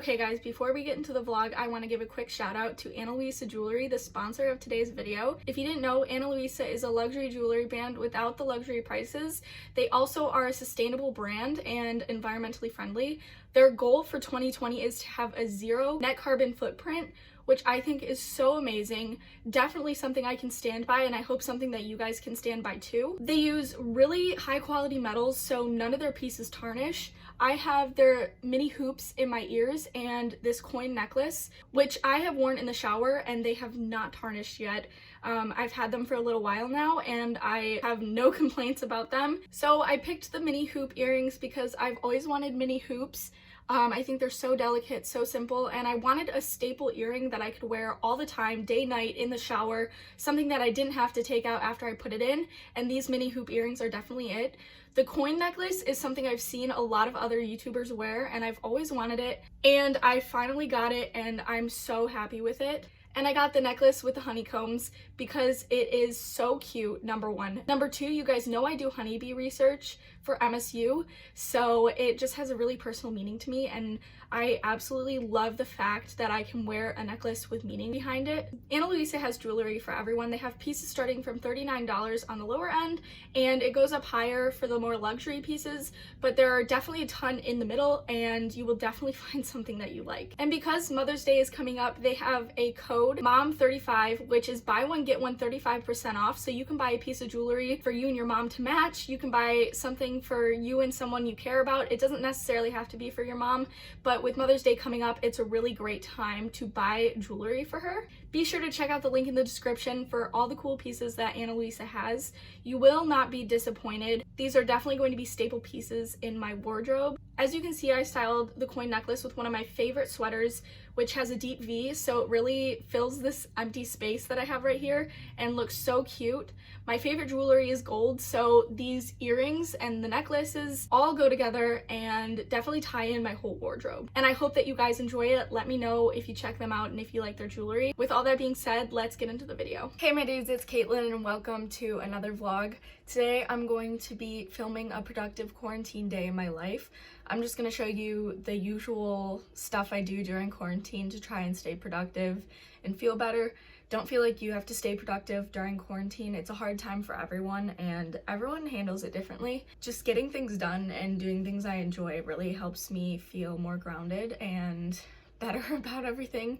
Okay guys, before we get into the vlog, I want to give a quick shout out to Luisa Jewelry, the sponsor of today's video. If you didn't know, Luisa is a luxury jewelry brand without the luxury prices. They also are a sustainable brand and environmentally friendly. Their goal for 2020 is to have a zero net carbon footprint, which I think is so amazing. Definitely something I can stand by, and I hope something that you guys can stand by too. They use really high quality metals, so none of their pieces tarnish. I have their mini hoops in my ears and this coin necklace, which I have worn in the shower and they have not tarnished yet. I've had them for a little while now and I have no complaints about them. So I picked the mini hoop earrings because I've always wanted mini hoops. I think they're so delicate, so simple, and I wanted a staple earring that I could wear all the time, day, night, in the shower, something that I didn't have to take out after I put it in, and these mini hoop earrings are definitely it. The coin necklace is something I've seen a lot of other YouTubers wear, and I've always wanted it, and I finally got it, and I'm so happy with it. And I got the necklace with the honeycombs because it is so cute, number one. Number two, you guys know I do honeybee research for MSU, so it just has a really personal meaning to me, and I absolutely love the fact that I can wear a necklace with meaning behind it. Luisa has jewelry for everyone. They have pieces starting from $39 on the lower end, and it goes up higher for the more luxury pieces, but there are definitely a ton in the middle, and you will definitely find something that you like. And because Mother's Day is coming up, they have a code, MOM35, which is buy one, get one 35% off, so you can buy a piece of jewelry for you and your mom to match. You can buy something for you and someone you care about. It doesn't necessarily have to be for your mom, but with Mother's Day coming up, it's a really great time to buy jewelry for her. Be sure to check out the link in the description for all the cool pieces that Luisa has. You will not be disappointed. These are definitely going to be staple pieces in my wardrobe. As you can see, I styled the coin necklace with one of my favorite sweaters, which has a deep V, so it really fills this empty space that I have right here and looks so cute. My favorite jewelry is gold, so these earrings and the necklaces all go together and definitely tie in my whole wardrobe. And I hope that you guys enjoy it. Let me know if you check them out and if you like their jewelry. With all that being said, let's get into the video. Hey my dudes, it's Caitlin and welcome to another vlog. Today I'm going to be filming a productive quarantine day in my life. I'm just going to show you the usual stuff I do during quarantine to try and stay productive and feel better. Don't feel like you have to stay productive during quarantine. It's a hard time for everyone and everyone handles it differently. Just getting things done and doing things I enjoy really helps me feel more grounded and better about everything.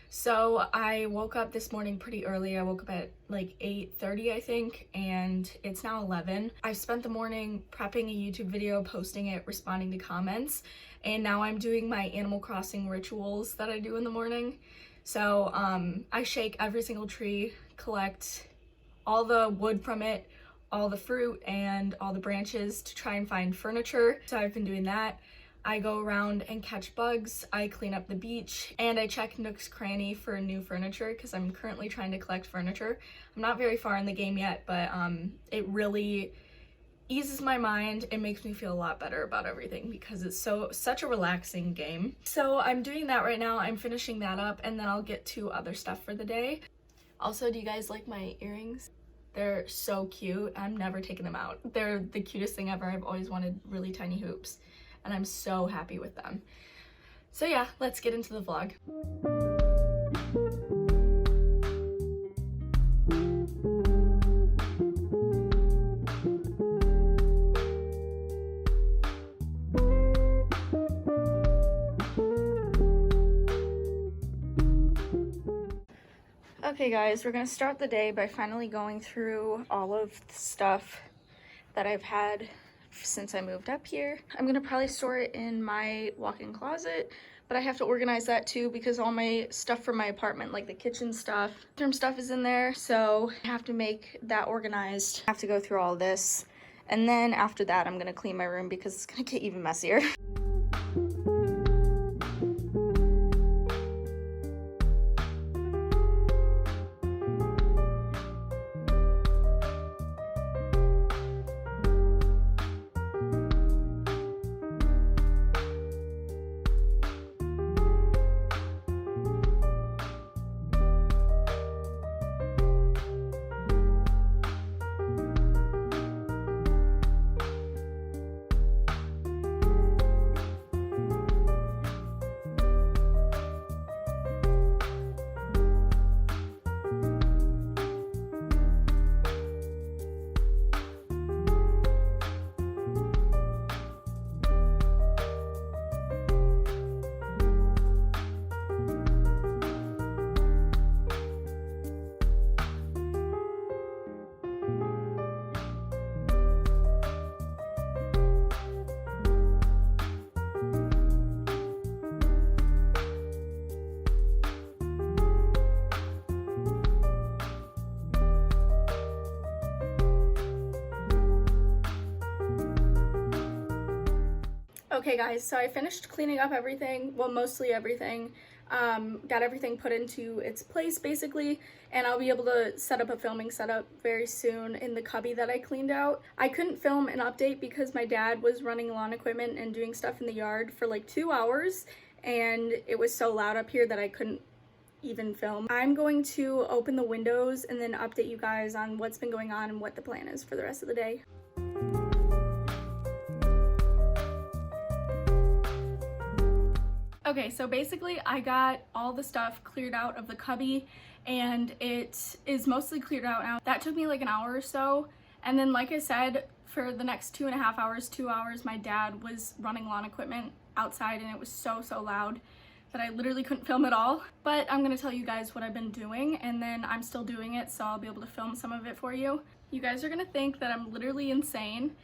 So I woke up this morning pretty early. I woke up at like 8:30 I think, and it's now 11. I've spent the morning prepping a YouTube video, posting it, responding to comments, and now I'm doing my Animal Crossing rituals that I do in the morning. So I shake every single tree, collect all the wood from it, all the fruit and all the branches to try and find furniture. So I've been doing that. I go around and catch bugs, I clean up the beach, and I check Nook's Cranny for new furniture because I'm currently trying to collect furniture. I'm not very far in the game yet, but it really eases my mind. It makes me feel a lot better about everything because it's such a relaxing game. So I'm doing that right now. I'm finishing that up and then I'll get to other stuff for the day. Also, do you guys like my earrings? They're so cute. I'm never taking them out. They're the cutest thing ever. I've always wanted really tiny hoops and I'm so happy with them. So yeah, let's get into the vlog. Okay guys, we're gonna start the day by finally going through all of the stuff that I've had since I moved up here. I'm gonna probably store it in my walk-in closet, but I have to organize that too because all my stuff from my apartment, like the kitchen stuff, bathroom stuff is in there, so I have to make that organized. I have to go through all this, and then after that I'm gonna clean my room because it's gonna get even messier. Okay guys, so I finished cleaning up everything, well mostly everything, got everything put into its place basically, and I'll be able to set up a filming setup very soon in the cubby that I cleaned out. I couldn't film an update because my dad was running lawn equipment and doing stuff in the yard for like 2 hours, and it was so loud up here that I couldn't even film. I'm going to open the windows and then update you guys on what's been going on and what the plan is for the rest of the day. Okay, so basically I got all the stuff cleared out of the cubby and it is mostly cleared out now. That took me like an hour or so. And then like I said, for the next 2.5 hours, 2 hours, my dad was running lawn equipment outside and it was so loud that I literally couldn't film at all. But I'm gonna tell you guys what I've been doing, and then I'm still doing it, so I'll be able to film some of it for you. You guys are gonna think that I'm literally insane.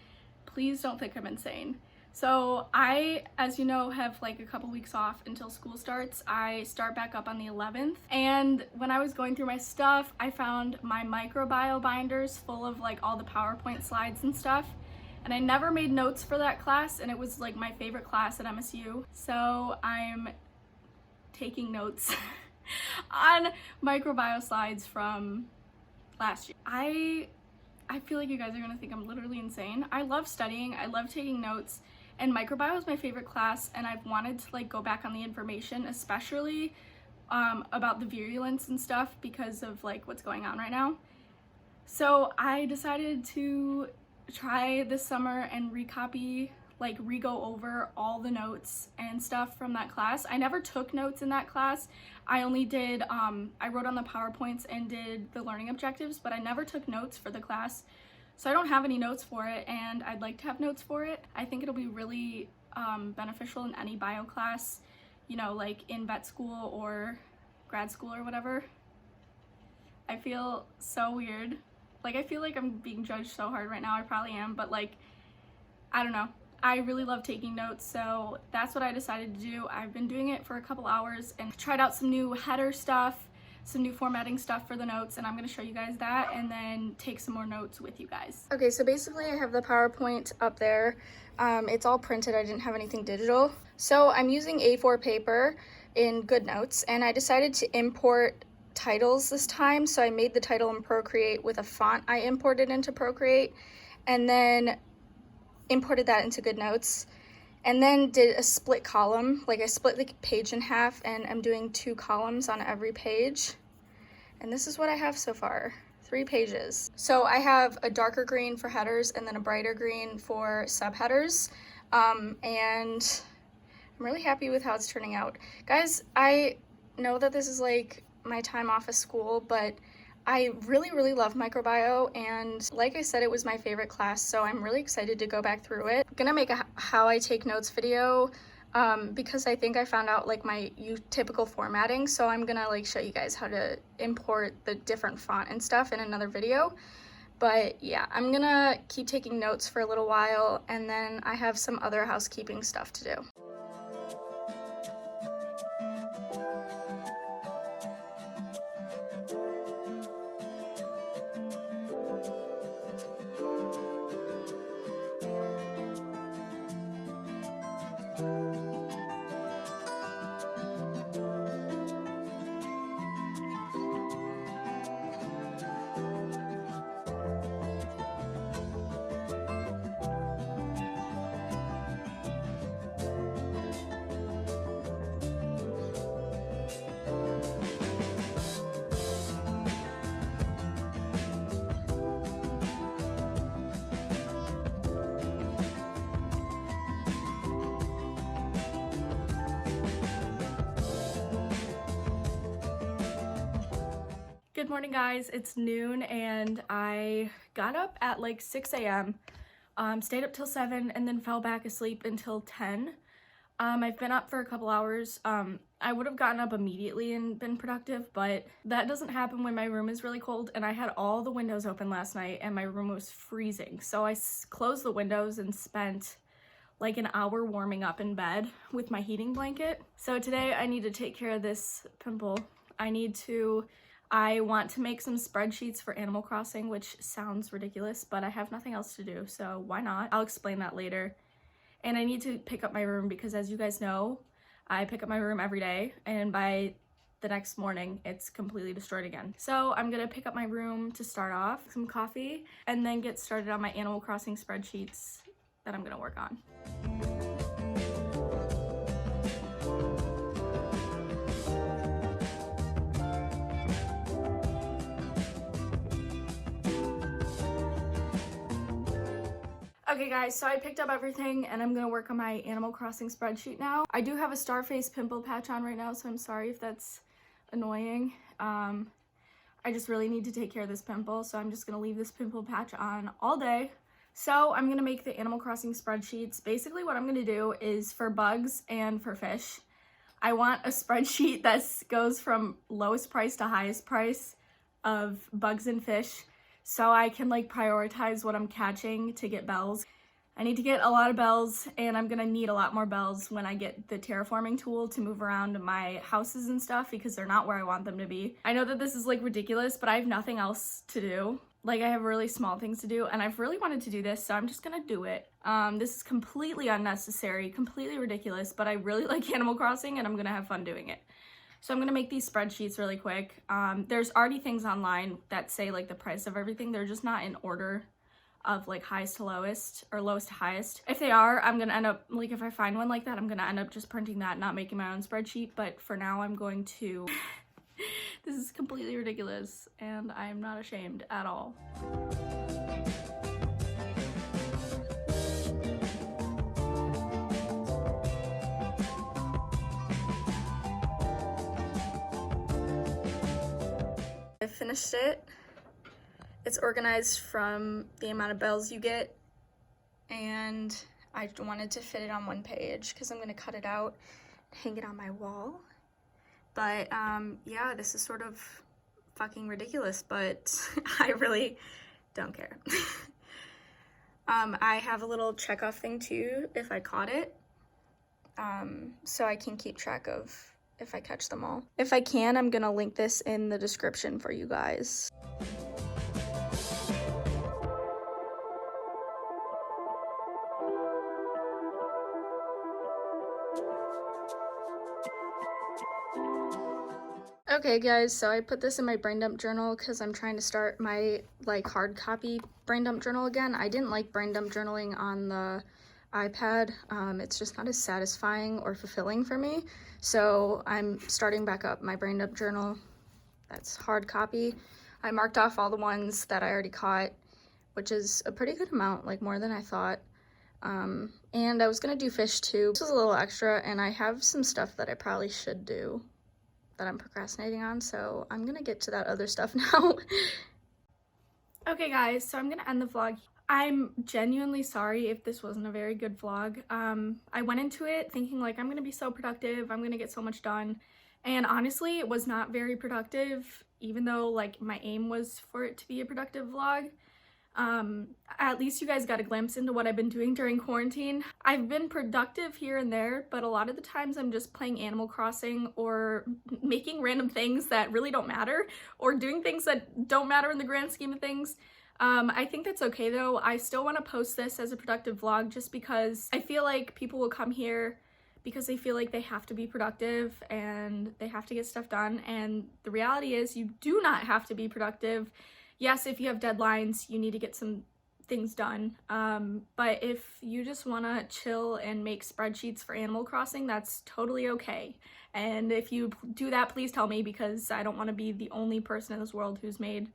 Please don't think I'm insane. So I, as you know, have like a couple weeks off until school starts. I start back up on the 11th, and when I was going through my stuff, I found my microbio binders full of like all the PowerPoint slides and stuff, and I never made notes for that class, and it was like my favorite class at MSU. So I'm taking notes on microbio slides from last year. I feel like you guys are gonna think I'm literally insane. I love studying, I love taking notes, and microbio is my favorite class, and I've wanted to like go back on the information, especially about the virulence and stuff because of like what's going on right now. So I decided to try this summer and re-go over all the notes and stuff from that class. I never took notes in that class. I only did, I wrote on the PowerPoints and did the learning objectives, but I never took notes for the class. So I don't have any notes for it, and I'd like to have notes for it. I think it'll be really beneficial in any bio class, you know, like in vet school or grad school or whatever. I feel so weird. Like, I feel like I'm being judged so hard right now. I probably am, but like, I don't know. I really love taking notes, so that's what I decided to do. I've been doing it for a couple hours and tried out some new header stuff, some new formatting stuff for the notes, and I'm going to show you guys that and then take some more notes with you guys. Okay, so basically I have the PowerPoint up there. It's all printed. I didn't have anything digital. So I'm using A4 paper in Goodnotes, and I decided to import titles this time. So I made the title in Procreate with a font I imported into Procreate, and then imported that into Goodnotes, and then did a split column. Like, I split the page in half, and I'm doing 2 columns on every page. And this is what I have so far, 3 pages. So I have a darker green for headers and then a brighter green for subheaders. And I'm really happy with how it's turning out. Guys, I know that this is like my time off of school, but I really love microbio, and like I said, it was my favorite class, so I'm really excited to go back through it. I'm gonna make a how I take notes video because I think I found out like my typical formatting, so I'm gonna like show you guys how to import the different font and stuff in another video. But yeah, I'm gonna keep taking notes for a little while, and then I have some other housekeeping stuff to do. Good morning, guys. It's noon and I got up at like 6 a.m. Stayed up till 7 and then fell back asleep until 10. I've been up for a couple hours. I would have gotten up immediately and been productive, but that doesn't happen when my room is really cold, and I had all the windows open last night and my room was freezing. So I closed the windows and spent like an hour warming up in bed with my heating blanket. So today I need to take care of this pimple. I want to make some spreadsheets for Animal Crossing, which sounds ridiculous, but I have nothing else to do, so why not? I'll explain that later. and I need to pick up my room because, as you guys know, I pick up my room every day, and by the next morning it's completely destroyed again. So I'm gonna pick up my room to start off, some coffee, and then get started on my Animal Crossing spreadsheets that I'm gonna work on. Okay guys, so I picked up everything and I'm gonna work on my Animal Crossing spreadsheet now. I do have a Starface pimple patch on right now, so I'm sorry if that's annoying. I just really need to take care of this pimple, so I'm just gonna leave this pimple patch on all day. So I'm gonna make the Animal Crossing spreadsheets. Basically what I'm gonna do is for bugs and for fish, I want a spreadsheet that goes from lowest price to highest price of bugs and fish, so I can like prioritize what I'm catching to get bells. I need to get a lot of bells, and I'm gonna need a lot more bells when I get the terraforming tool to move around my houses and stuff, because they're not where I want them to be. I know that this is like ridiculous, but I have nothing else to do. Like, I have really small things to do, and I've really wanted to do this, so I'm just gonna do it. This is completely unnecessary, completely ridiculous, but I really like Animal Crossing and I'm gonna have fun doing it. So I'm gonna make these spreadsheets really quick. There's already things online that say like the price of everything. They're just not in order of like highest to lowest or lowest to highest. If they are, I'm gonna end up, like if I find one like that, I'm gonna end up just printing that, not making my own spreadsheet. But for now, I'm going to, this is completely ridiculous and I'm not ashamed at all. I finished it. It's organized from the amount of bells you get, and I wanted to fit it on one page because I'm gonna cut it out and hang it on my wall. But yeah, this is sort of fucking ridiculous, but I really don't care. I have a little checkoff thing too if I caught it, so I can keep track of if I catch them all. If I can, I'm gonna link this in the description for you guys. Okay guys, so I put this in my brain dump journal because I'm trying to start my like hard copy brain dump journal again. I didn't like brain dump journaling on the iPad. It's just not as satisfying or fulfilling for me. So I'm starting back up my brain dump journal. That's hard copy. I marked off all the ones that I already caught, which is a pretty good amount, like more than I thought. And I was gonna do fish too. This was a little extra, and I have some stuff that I probably should do that I'm procrastinating on, so I'm gonna get to that other stuff now. Okay guys, so I'm gonna end the vlog. I'm genuinely sorry if this wasn't a very good vlog. I went into it thinking like I'm gonna be so productive, I'm gonna get so much done, and honestly it was not very productive, even though like my aim was for it to be a productive vlog. At least you guys got a glimpse into what I've been doing during quarantine. I've been productive here and there, but a lot of the times I'm just playing Animal Crossing or making random things that really don't matter, or doing things that don't matter in the grand scheme of things. I think that's okay though. I still want to post this as a productive vlog just because I feel like people will come here because they feel like they have to be productive and they have to get stuff done, and the reality is you do not have to be productive. Yes, if you have deadlines, you need to get some things done, but if you just want to chill and make spreadsheets for Animal Crossing, that's totally okay. And if you do that, please tell me, because I don't want to be the only person in this world who's made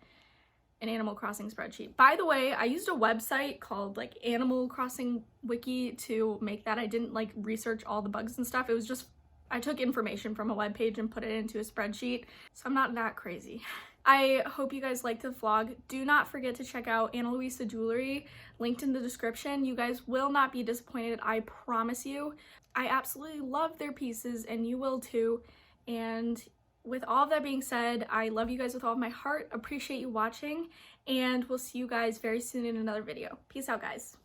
an Animal Crossing spreadsheet. By the way, I used a website called like Animal Crossing Wiki to make that. I didn't like research all the bugs and stuff. It was just, I took information from a web page and put it into a spreadsheet, so I'm not that crazy. I hope you guys liked the vlog. Do not forget to check out Luisa jewelry, linked in the description. You guys will not be disappointed, I promise you. I absolutely love their pieces, and you will too. And with all of that being said, I love you guys with all of my heart, appreciate you watching, and we'll see you guys very soon in another video. Peace out, guys.